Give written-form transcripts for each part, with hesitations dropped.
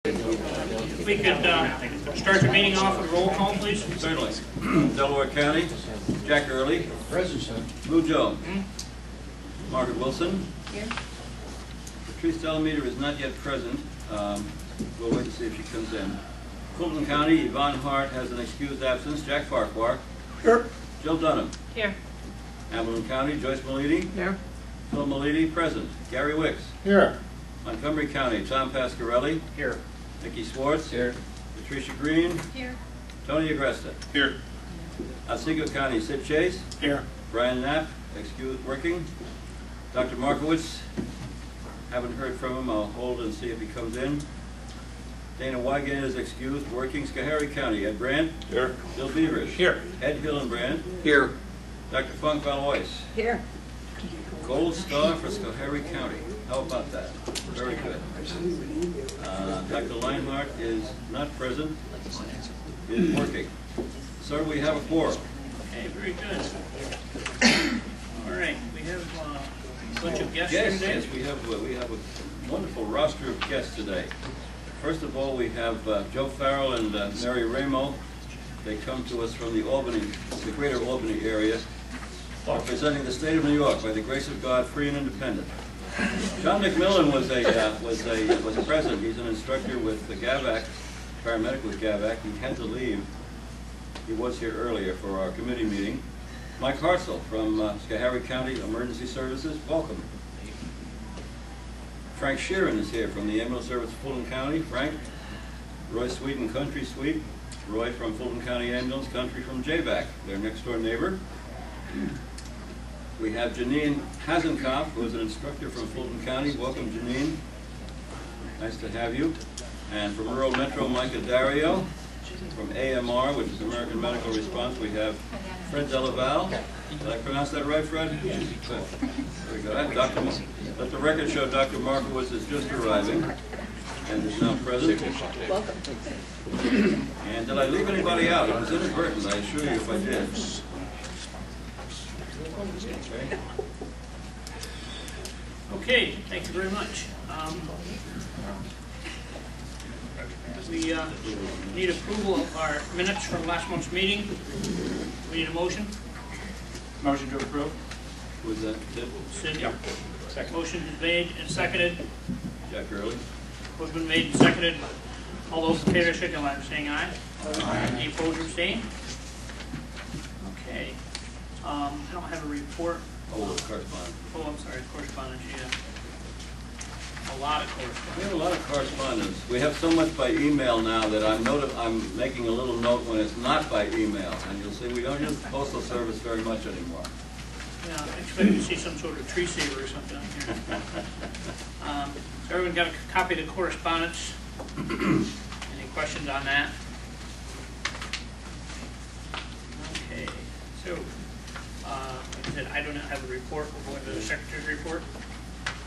If we could start the meeting off with a roll call, please. Certainly. Delaware County, Jack Early. Present, sir. Lou Jones. Margaret Wilson. Here. Patrice Delameter is not yet present. We'll wait to see if she comes in. Fulton County, Yvonne Hart has an excused absence. Jack Farquhar. Here. Jill Dunham. Here. Hamilton County, Joyce Malidi. Here. Phil Malidi, present. Gary Wicks. Here. Montgomery County, Tom Pasquarelli. Here. Nikki Swartz. Here. Patricia Green. Here. Tony Agresta. Here. Otsego County, Sid Chase. Here. Brian Knapp, excused working. Dr. Markowitz, haven't heard from him. I'll hold and see if he comes in. Dana Wygant is excused working. Schoharie County, Ed Brandt. Here. Bill Beavers. Here. Ed Hillenbrand. Here. Dr. Funk Valois. Here. Gold star for Schoharie County. How about that? Very good. Dr. Leinhardt is not present. Is working. Sir, we have a quorum. Okay, very good. All right, we have a bunch of guests here today. Yes, we have a wonderful roster of guests today. First of all, we have Joe Farrell and Mary Ramo. They come to us from the greater Albany area, representing the state of New York by the grace of God, free and independent. John McMillan was a president. He's an instructor with the GAVAC, paramedic with GAVAC. He had to leave. He was here earlier for our committee meeting. Mike Hartzell from Schoharie County Emergency Services, welcome. Frank Sheeran is here from the Ambulance Service of Fulton County. Frank. Roy Sweet and Country Sweet. Roy from Fulton County Ambulance, Country from JVAC, their next door neighbor. We have Janine Hasenkopf, who is an instructor from Fulton County. Welcome, Janine. Nice to have you. And from rural Metro, Micah Dario. From AMR, which is American Medical Response, we have Fred Delaval. Did I pronounce that right, Fred? Good. Very good. Let the record show Dr. Markowitz is just arriving and is now present. Welcome. And did I leave anybody out? It was inadvertent, I assure you if I did. Okay, thank you very much. We need approval of our minutes from last month's meeting. We need a motion. Motion to approve. Was that Sid? Sid? Yep. Second. Motion is made and seconded. Jack Early? Motion been made and seconded. All those in favor signify by saying aye. Aye. Any opposed or abstained? Okay. I don't have a report. Oh, correspondence. Oh, I'm sorry, correspondence, yeah. A lot of correspondence. We have a lot of correspondence. We have so much by email now that I'm making a little note when it's not by email. And you'll see we don't use the Postal Service very much anymore. Yeah, I expect to see some sort of tree saver or something on here. So everyone got a copy of the correspondence? Any questions on that? Okay, so, like I said, I do not have a report. We'll go into the Secretary's report.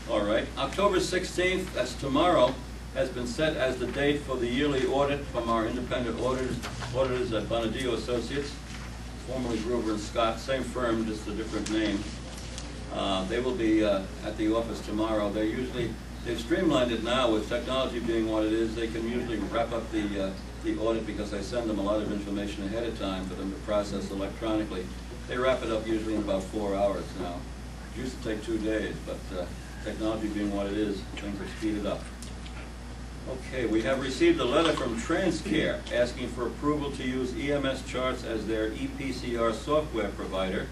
All right. October 16th, that's tomorrow, has been set as the date for the yearly audit from our independent auditors at Bonadillo Associates, formerly Gruber and Scott, same firm, just a different name. They will be at the office tomorrow. They've streamlined it now with technology being what it is. They can usually wrap up the audit because I send them a lot of information ahead of time for them to process electronically. They wrap it up usually in about 4 hours now. It used to take 2 days, but technology being what it is, things are speeded up. Okay, we have received a letter from TransCare asking for approval to use EMS charts as their EPCR software provider,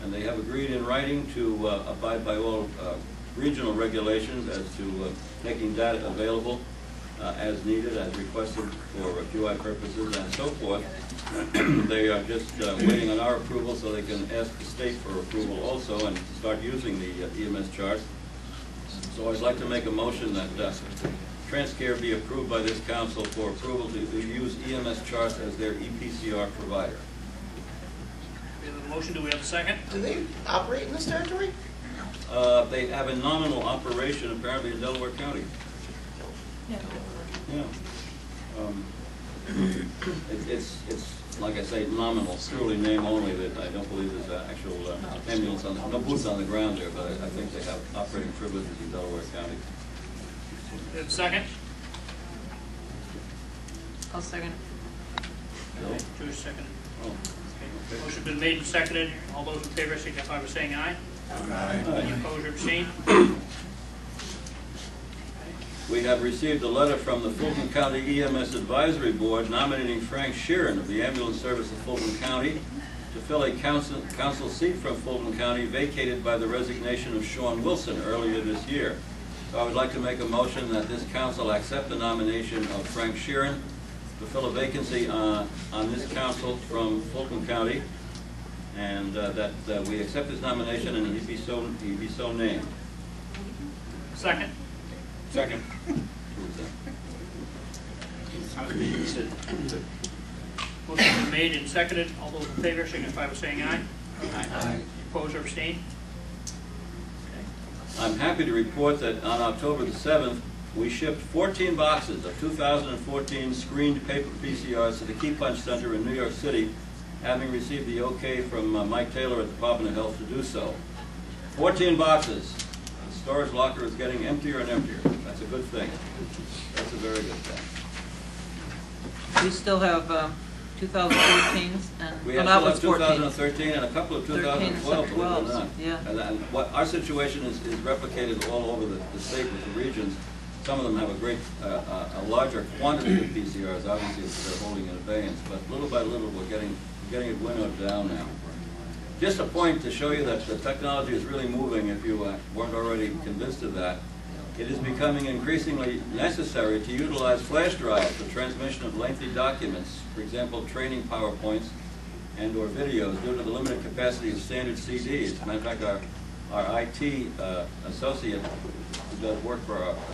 and they have agreed in writing to abide by all regional regulations as to making data available as needed, as requested for QI purposes and so forth. They are just waiting on our approval so they can ask the state for approval also and start using the EMS charts. So I'd like to make a motion that TransCare be approved by this council for approval to use EMS charts as their EPCR provider. We have a motion. Do we have a second? Do they operate in this territory? They have a nominal operation apparently in Delaware County. Yeah. Yeah. It's like I say, nominal, truly name only. That I don't believe there's an actual ambulance no boots on the ground there, but I think they have operating privileges in Delaware County. Second? I'll second. Bill? Joyce second. Oh, Okay. Motion's been made and seconded. All those in favor signify by saying aye. Any opposed or abstained? We have received a letter from the Fulton County EMS Advisory Board nominating Frank Sheeran of the Ambulance Service of Fulton County to fill a council seat from Fulton County vacated by the resignation of Sean Wilson earlier this year. So I would like to make a motion that this council accept the nomination of Frank Sheeran to fill a vacancy on this council from Fulton County, and that we accept his nomination and he be so named. Second. Second. Motion's been made and seconded. All those in favor signify by saying aye. Aye. Opposed or abstained? I'm happy to report that on October the 7th, we shipped 14 boxes of 2014 screened paper PCRs to the Key Punch Center in New York City, having received the okay from Mike Taylor at the Department of Health to do so. 14 boxes. The storage locker is getting emptier and emptier. That's a good thing. That's a very good thing. We still have 2013s and, We oh, have that still was 14. 2013 and a couple of 13 and 2012, some believe it or 12s, not. yeah. And what our situation is replicated all over the state with the regions. Some of them have a larger quantity of PCRs, obviously, if they're holding in abeyance, but little by little we're getting it winnowed down now. Just a point to show you that the technology is really moving, if you weren't already convinced of that. It is becoming increasingly necessary to utilize flash drives for transmission of lengthy documents, for example, training PowerPoints and or videos, due to the limited capacity of standard CDs. As a matter of fact, our IT associate who does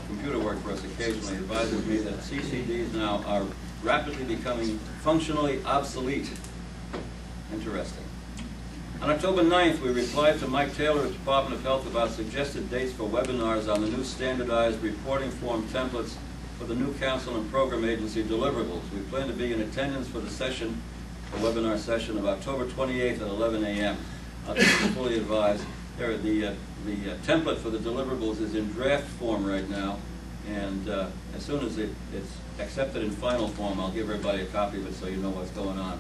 computer work for us occasionally advises me that CCDs now are rapidly becoming functionally obsolete. Interesting. On October 9th, we replied to Mike Taylor at the Department of Health about suggested dates for webinars on the new standardized reporting form templates for the new council and program agency deliverables. We plan to be in attendance for the webinar session of October 28th at 11 a.m. I'll keep you fully advised. The template for the deliverables is in draft form right now, and as soon as it's accepted in final form, I'll give everybody a copy of it so you know what's going on.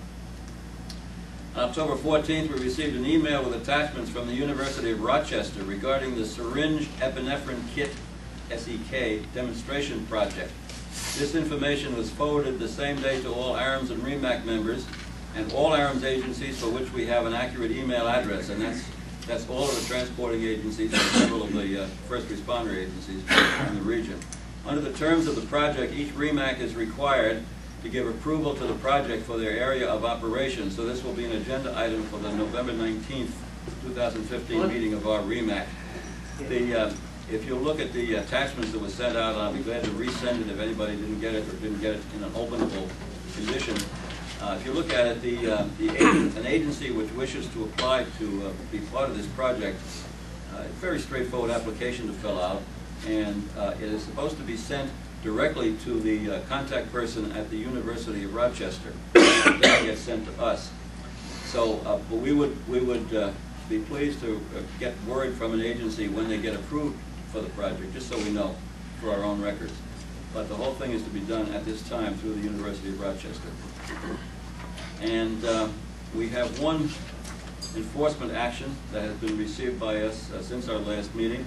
On October 14th, we received an email with attachments from the University of Rochester regarding the syringe epinephrine kit SEK demonstration project. This information was forwarded the same day to all AAREMS and REMAC members and all AAREMS agencies for which we have an accurate email address, and that's all of the transporting agencies and several of the first responder agencies in the region. Under the terms of the project, each REMAC is required to give approval to the project for their area of operation. So this will be an agenda item for the November 19th, 2015 meeting of our REMAC. If you look at the attachments that were sent out, and I'll be glad to resend it if anybody didn't get it or didn't get it in an openable condition. If you look at it, an agency which wishes to apply to be part of this project, a very straightforward application to fill out, and it is supposed to be sent directly to the contact person at the University of Rochester. Then it gets sent to us. So but we would be pleased to get word from an agency when they get approved for the project, just so we know for our own records. But the whole thing is to be done at this time through the University of Rochester. And we have one enforcement action that has been received by us since our last meeting.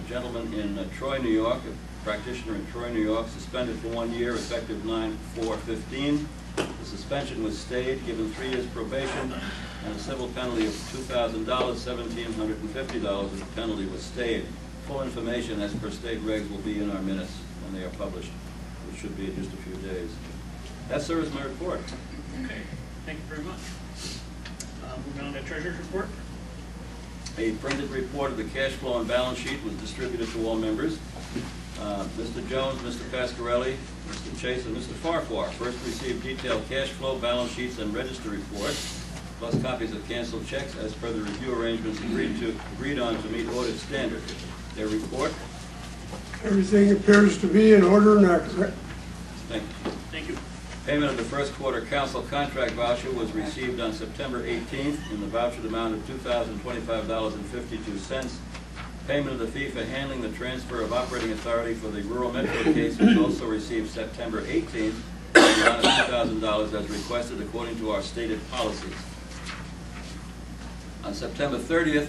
A gentleman in Troy, New York, a practitioner in Troy, New York, suspended for 1 year, effective 9/4/15. The suspension was stayed, given 3 years probation, and a civil penalty of $2,000, $1,750 if the penalty was stayed. Full information, as per state regs, will be in our minutes when they are published, which should be in just a few days. That, sir, is my report. Okay, thank you very much. Moving on to Treasurer's report. A printed report of the cash flow and balance sheet was distributed to all members. Mr. Jones, Mr. Pasquarelli, Mr. Chase, and Mr. Farquhar first received detailed cash flow, balance sheets, and register reports, plus copies of canceled checks as per the review arrangements agreed on to meet audit standards. Their report. Everything appears to be in order and accurate. Thank you. Thank you. Payment of the first quarter council contract voucher was received on September 18th in the vouchered amount of $2,025.52. Payment of the fee for handling the transfer of operating authority for the rural metro case was also received September 18th in the amount of $2,000 as requested according to our stated policies. On September 30th,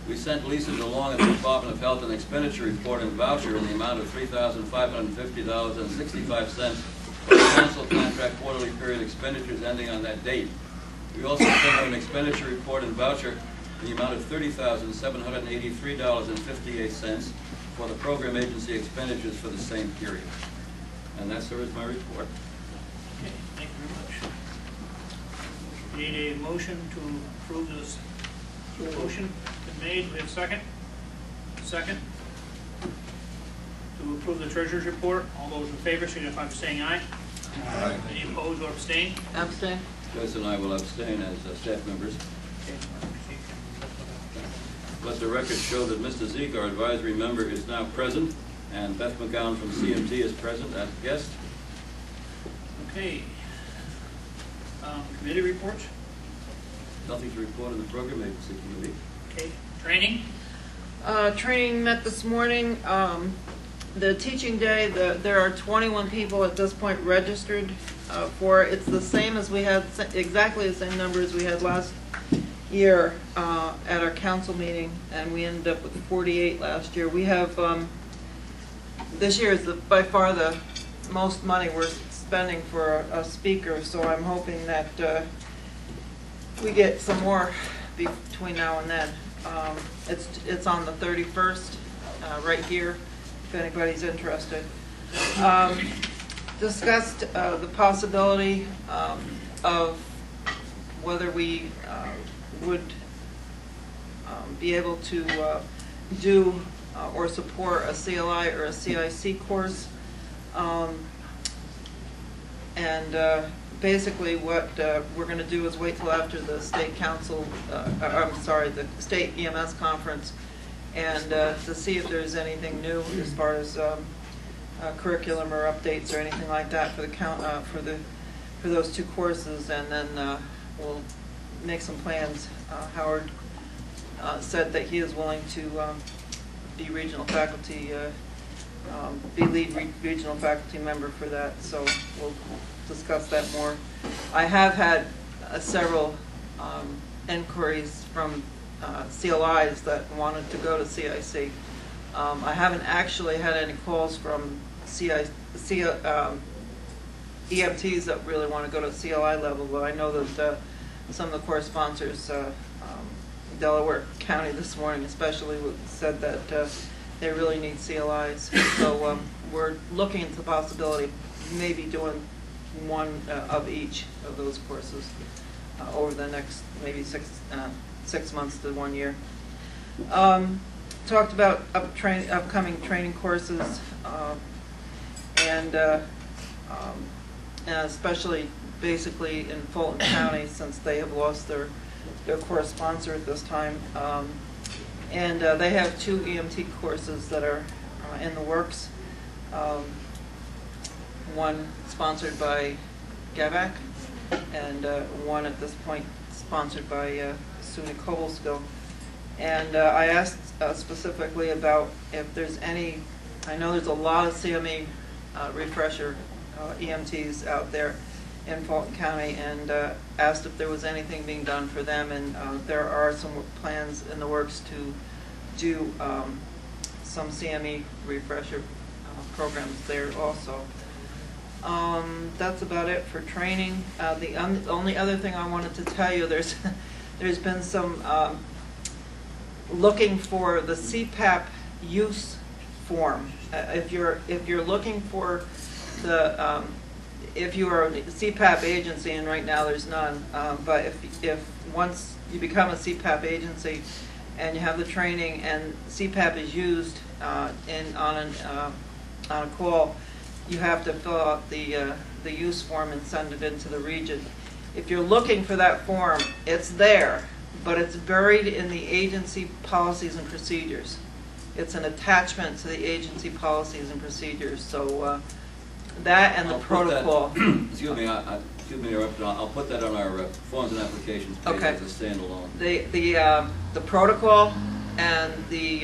we sent leases along at the Department of Health an expenditure report and voucher in the amount of $3,550.65 for the council contract quarterly period expenditures ending on that date. We also sent out an expenditure report and voucher in the amount of $30,783.58 for the program agency expenditures for the same period. And that, sir, is my report. Okay, thank you very much. Need a motion to approve this. Motion been made. We have a second? Second. To approve the treasurer's report. All those in favor signify by saying aye. Aye. Any opposed or abstain? Abstain? Joyce and I will abstain as staff members. Okay. Let the record show that Mr. Zeke, our advisory member, is now present, and Beth McGowan from CMT is present as a guest. Okay. Committee reports. Nothing to report in the program agency committee. Okay. Training. Training met this morning. The teaching day, there are 21 people at this point registered for it. It's the same as we had, exactly the same number as we had last year at our council meeting, and we ended up with 48 last year. We have, this year is by far the most money we're spending for a speaker, so I'm hoping that we get some more between now and then. It's on the 31st, right here, if anybody's interested. Discussed the possibility of whether we would be able to do or support a CLI or a CIC course. Basically what we're going to do is wait till after the state council, the state EMS conference, and to see if there's anything new as far as curriculum or updates or anything like that for the for those two courses, and then we'll make some plans. Howard said that he is willing to be regional faculty, be lead regional faculty member for that, so we'll discuss that more. I have had several inquiries from CLIs that wanted to go to CIC. I haven't actually had any calls from EMTs that really want to go to CLI level, but I know that some of the course sponsors, Delaware County this morning especially, said that they really need CLIs. So we're looking into the possibility of maybe doing one of each of those courses over the next maybe 6 months to 1 year. Talked about upcoming training courses, and especially basically in Fulton County, since they have lost their course sponsor at this time. And they have 2 EMT courses that are in the works. One sponsored by GAVAC, and one at this point sponsored by SUNY Cobblestone. And I asked specifically about if there's any, I know there's a lot of CME refresher EMTs out there in Fulton County, and asked if there was anything being done for them, and there are some plans in the works to do some CME refresher programs there also. That's about it for training. The only other thing I wanted to tell you, there's been some looking for the CPAP use form. If you're looking for the if you are a CPAP agency, and right now there's none, but if once you become a CPAP agency and you have the training and CPAP is used on a call, you have to fill out the use form and send it into the region. If you're looking for that form, it's there, but it's buried in the agency policies and procedures. It's an attachment to the agency policies and procedures. So that and the protocol. Excuse me, I'll put that on our forms and applications page, okay, as a standalone. The protocol and the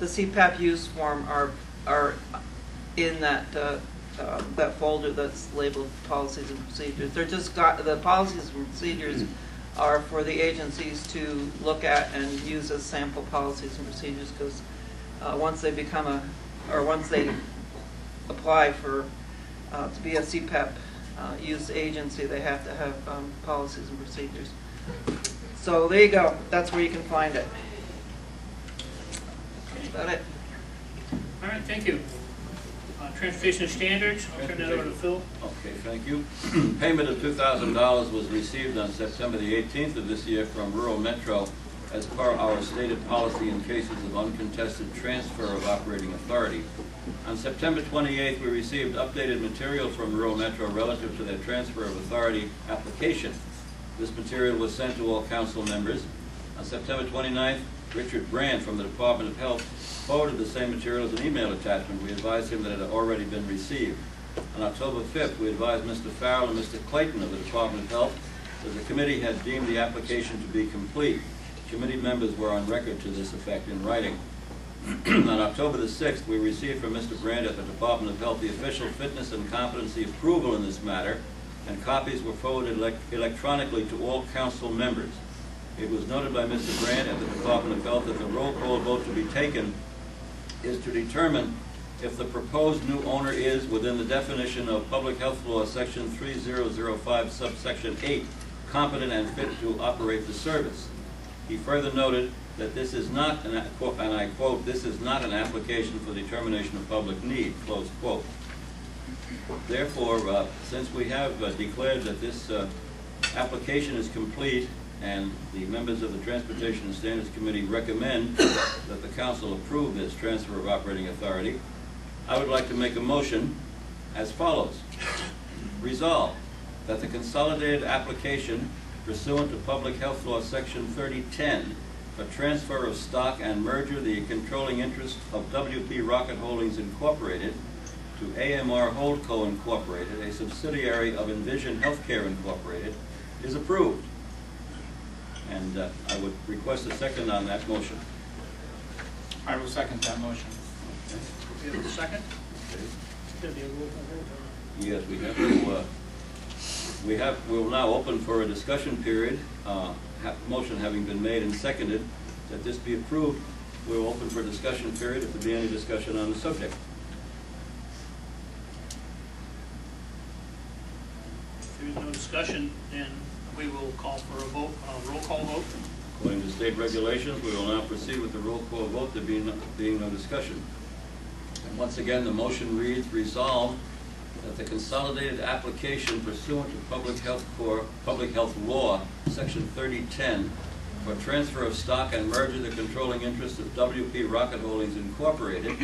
CPAP use form are in that that folder that's labeled policies and procedures. They're just the policies and procedures are for the agencies to look at and use as sample policies and procedures, because once they become once they apply for to be a CPEP use agency, they have to have policies and procedures. So there you go. That's where you can find it. That's about it. All right, thank you. Transportation standards, I'll turn that over to Phil. Okay, thank you. Payment of $2,000 was received on September the 18th of this year from Rural Metro as per our stated policy in cases of uncontested transfer of operating authority. On September 28th, we received updated material from Rural Metro relative to their transfer of authority application. This material was sent to all council members. On September 29th, Richard Brand from the Department of Health forwarded the same material as an email attachment. We advised him that it had already been received. On October 5th, we advised Mr. Farrell and Mr. Clayton of the Department of Health that the committee had deemed the application to be complete. Committee members were on record to this effect in writing. On October the 6th, we received from Mr. Brand at the Department of Health the official fitness and competency approval in this matter, and copies were forwarded electronically to all council members. It was noted by Mr. Brand at the Department of Health that the roll call vote to be taken is to determine if the proposed new owner is within the definition of Public Health Law, Section 3005, subsection 8, competent and fit to operate the service. He further noted that this is not, and I quote, "this is not an application for determination of public need," close quote. Therefore, since we have declared that this application is complete and the members of the Transportation and Standards Committee recommend that the council approve this transfer of operating authority, I would like to make a motion as follows. Resolve that the consolidated application pursuant to Public Health Law Section 3010 for transfer of stock and merger the controlling interest of WP Rocket Holdings Incorporated to AMR Holdco Incorporated, a subsidiary of Envision Healthcare Incorporated, is approved. And I would request a second on that motion. I will second that motion. We have a second? Yes, we have to, we'll now open for a discussion period. Motion having been made and seconded that this be approved, we'll open for a discussion period if there be any discussion on the subject. If there is no discussion, then we will call for a vote, roll call vote. According to state regulations, we will now proceed with the roll call vote, there being no discussion. And once again, the motion reads, resolved that the consolidated application pursuant to Public Health Law, Section 3010, for transfer of stock and merger the controlling interest of WP Rocket Holdings Incorporated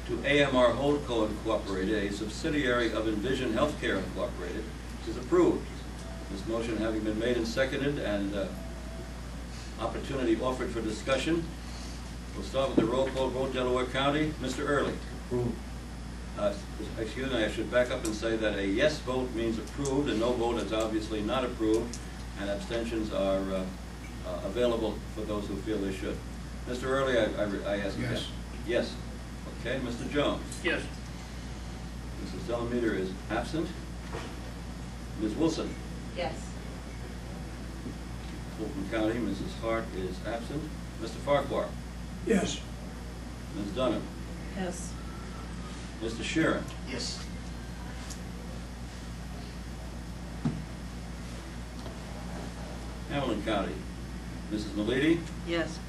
to AMR Holdco Incorporated, a subsidiary of Envision Healthcare Incorporated, is approved. This motion having been made and seconded and opportunity offered for discussion, we'll start with the roll call vote. Delaware County, Mr. Early. Approved. Excuse me, I should back up and say that a yes vote means approved, and no vote is obviously not approved, and abstentions are available for those who feel they should. Mr. Early, I ask again. Yes. Yes. Okay, Mr. Jones. Yes. Mrs. Delameter is absent. Ms. Wilson. Yes. Fulton County, Mrs. Hart is absent. Mr. Farquhar. Yes. Ms. Dunham. Yes. Mr. Sheeran. Yes. Hamilton County, Mrs. Malidi. Yes.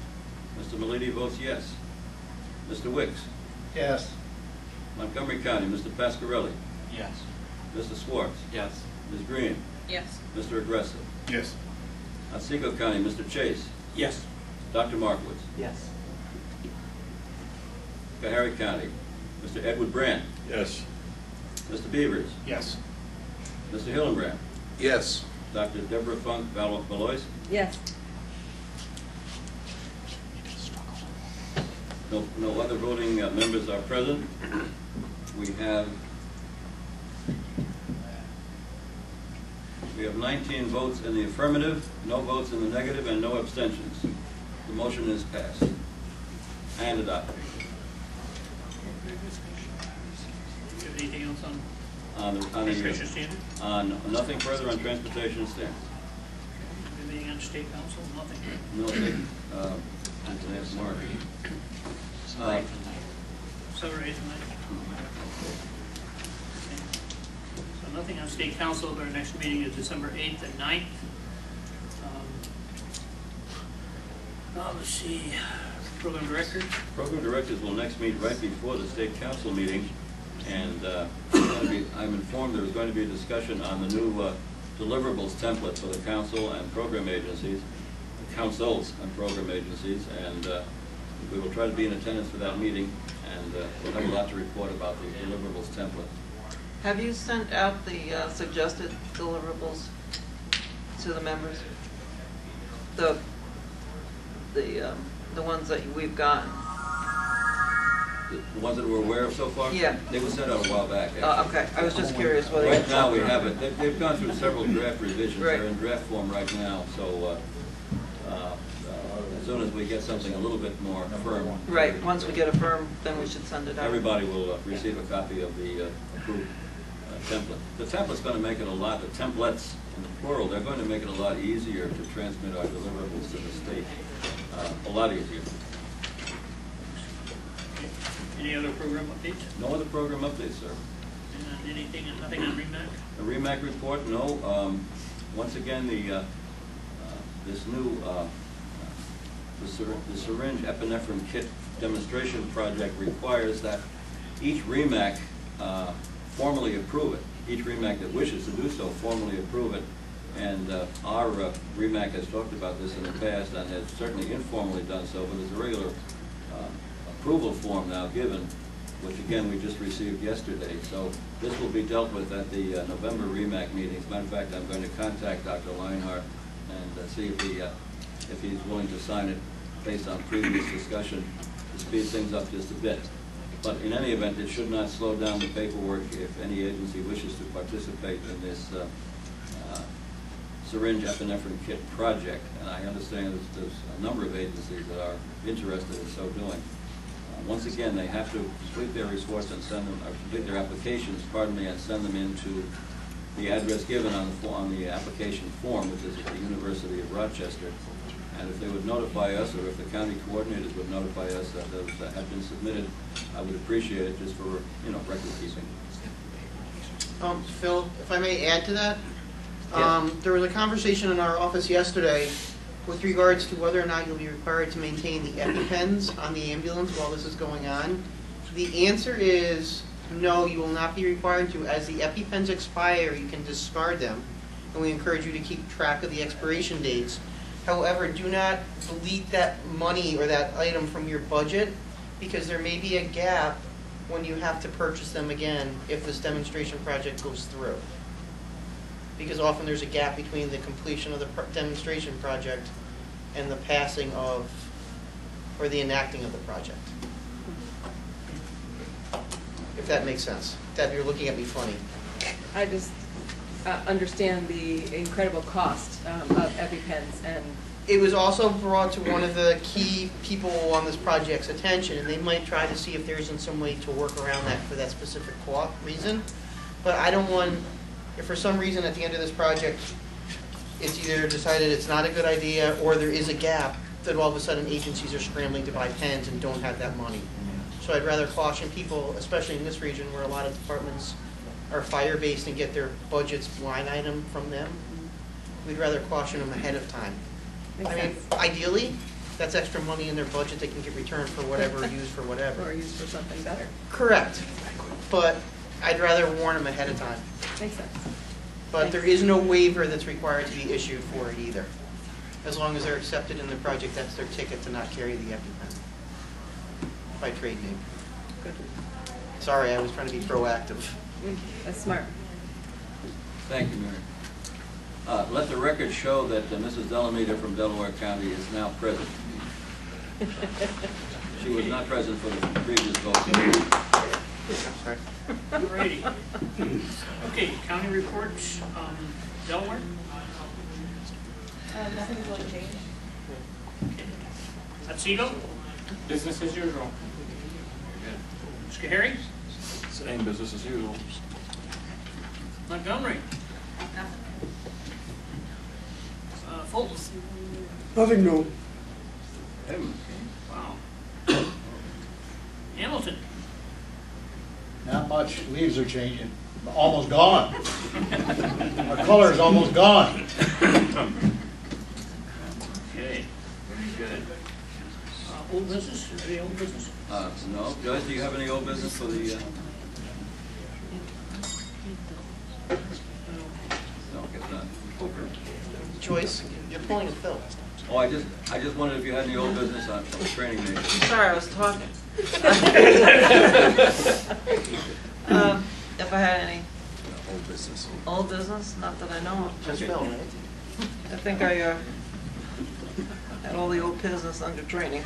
Mr. Malidi votes yes. Mr. Wicks. Yes. Montgomery County, Mr. Pasquarelli. Yes. Mr. Swartz. Yes. Ms. Green. Yes. Mr. Aggressive. Yes. Otsego County, Mr. Chase. Yes. Dr. Markowitz. Yes. Schoharie County, Mr. Edward Brandt. Yes. Mr. Beavers. Yes. Mr. Hillenbrand. Yes. Dr. Deborah Funk Valois. Yes. No other voting members are present. We have 19 votes in the affirmative, no votes in the negative, and no abstentions. The motion is passed and adopted. Do you have anything else on Transportation standard? On nothing further on transportation standards. Anything on state council? Nothing. No, that's Mark. 7 or 8 tonight. So nothing on state council. Our next meeting is December 8th and 9th. Let's see. Program director. Program directors will next meet right before the state council meeting, and I'm informed there's going to be a discussion on the new deliverables template for the council and program agencies, councils and program agencies, and we will try to be in attendance for that meeting, and we'll have a lot to report about the deliverables template. Have you sent out the suggested deliverables to the members? The ones that we've gotten? The ones that we're aware of so far? Yeah. They were sent out a while back, actually. Okay, I was just curious whether. Right now, we have it. They've gone through several draft revisions. Right. They're in draft form right now, so as soon as we get something a little bit more firm. Right, once we get a firm, then we should send it out. Everybody will receive a copy of the approved template. The template's going to make it a lot, the templates in the plural, they're going to make it a lot easier to transmit our deliverables to the state. A lot easier. Any other program updates? No other program updates, sir. And nothing on REMAC? A REMAC report, no. Once again, this new the syringe epinephrine kit demonstration project requires that each REMAC formally approve it. Each REMAC that wishes to do so formally approve it. And our REMAC has talked about this in the past and has certainly informally done so, but there's a regular approval form now given, which again we just received yesterday. So this will be dealt with at the November REMAC meeting. As a matter of fact, I'm going to contact Dr. Leinhardt and see if he's willing to sign it based on previous discussion to speed things up just a bit. But in any event, it should not slow down the paperwork if any agency wishes to participate in this syringe epinephrine kit project. And I understand there's a number of agencies that are interested in so doing. Once again, they have to complete their reports and send them, or complete their applications, pardon me, and send them into the address given on the application form, which is at the University of Rochester. And if they would notify us, or if the county coordinators would notify us that those have been submitted, I would appreciate it just for, record keeping. Phil, if I may add to that, Yes. there was a conversation in our office yesterday with regards to whether or not you'll be required to maintain the EpiPens on the ambulance while this is going on. The answer is no, you will not be required to. As the EpiPens expire, you can discard them, and we encourage you to keep track of the expiration dates. However, do not delete that money or that item from your budget, because there may be a gap when you have to purchase them again if this demonstration project goes through. Because often there's a gap between the completion of the demonstration project and the passing of, or the enacting of the project. If that makes sense. Deb, you're looking at me funny. I just understand the incredible cost of EpiPens, and It was also brought to one of the key people on this project's attention, and they might try to see if there isn't some way to work around that for that specific reason. But I don't want, if for some reason at the end of this project, it's either decided it's not a good idea or there is a gap, that all of a sudden agencies are scrambling to buy pens and don't have that money. So I'd rather caution people, especially in this region where a lot of departments are fire-based and get their budgets line item from them. We'd rather caution them ahead of time. makes I mean, sense. ideally, that's extra money in their budget they can get returned for whatever, used for whatever. Or used for something better. Correct. But I'd rather warn them ahead of time. Makes sense. But there is no waiver that's required to be issued for it either. As long as they're accepted in the project, that's their ticket to not carry the EpiPen by trade name. Good. Sorry, I was trying to be proactive. That's smart. Thank you, Mary. Let the record show that Mrs. Delamita from Delaware County is now present. She was not present for the previous vote. Sorry. Alrighty. Okay, county reports, Delaware? Nothing's really changed. Otsego? Business as usual. Schoharie? Same business as usual. Montgomery. Fulton. Nothing new. Wow. Hamilton. Not much, leaves are changing, almost gone. Our color is almost gone. Okay, very good. Old business, any old business? No. Joyce, do you have any old business for the, no, guess not. Joyce, you're pulling a Phil. Oh, I just wondered if you had any old business on the training meeting. Sorry, I was talking. If I had any old business, not that I know of. Just Phil, right? I think I had all the old business under training.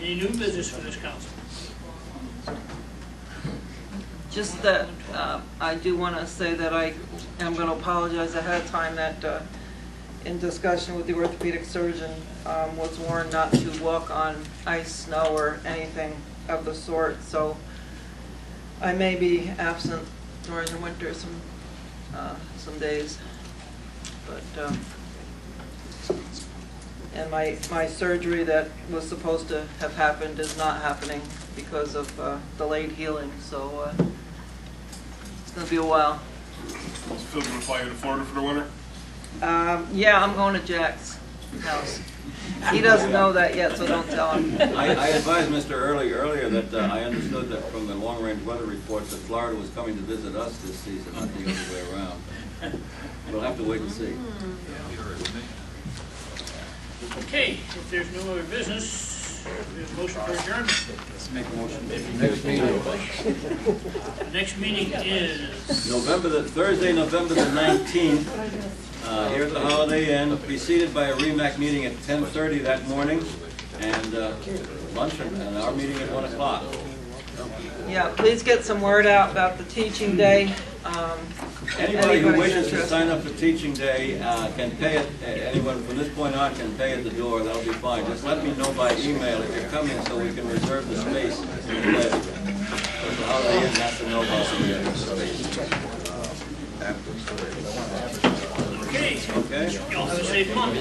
Any new business for this council? Just that I do want to say that I am going to apologize ahead of time that in discussion with the orthopedic surgeon was warned not to walk on ice, snow, or anything of the sort. So I may be absent during the winter some days. But and my surgery that was supposed to have happened is not happening because of delayed healing. So it's going to be a while. Is Phil going to fly you to Florida for the winter? Yeah, I'm going to Jack's house. He doesn't know that yet, so don't tell him. I advised Mr. Early earlier that I understood that from the long-range weather reports that Florida was coming to visit us this season, not the other way around. We'll have to wait and see. Okay, if there's no other business, we have a motion for adjournment. The next meeting is Thursday, November the 19th, here at the Holiday Inn, preceded by a REMAC meeting at 10:30 that morning, and luncheon, and our meeting at 1 o'clock. Yeah, please get some word out about the teaching day. Anybody who wishes to sign up for teaching day can pay it, anyone from this point on can pay at the door, that'll be fine. Just let me know by email if you're coming so we can reserve the space. Because the Holiday Inn has to know about the space. okay. Okay? Y'all have a safe month.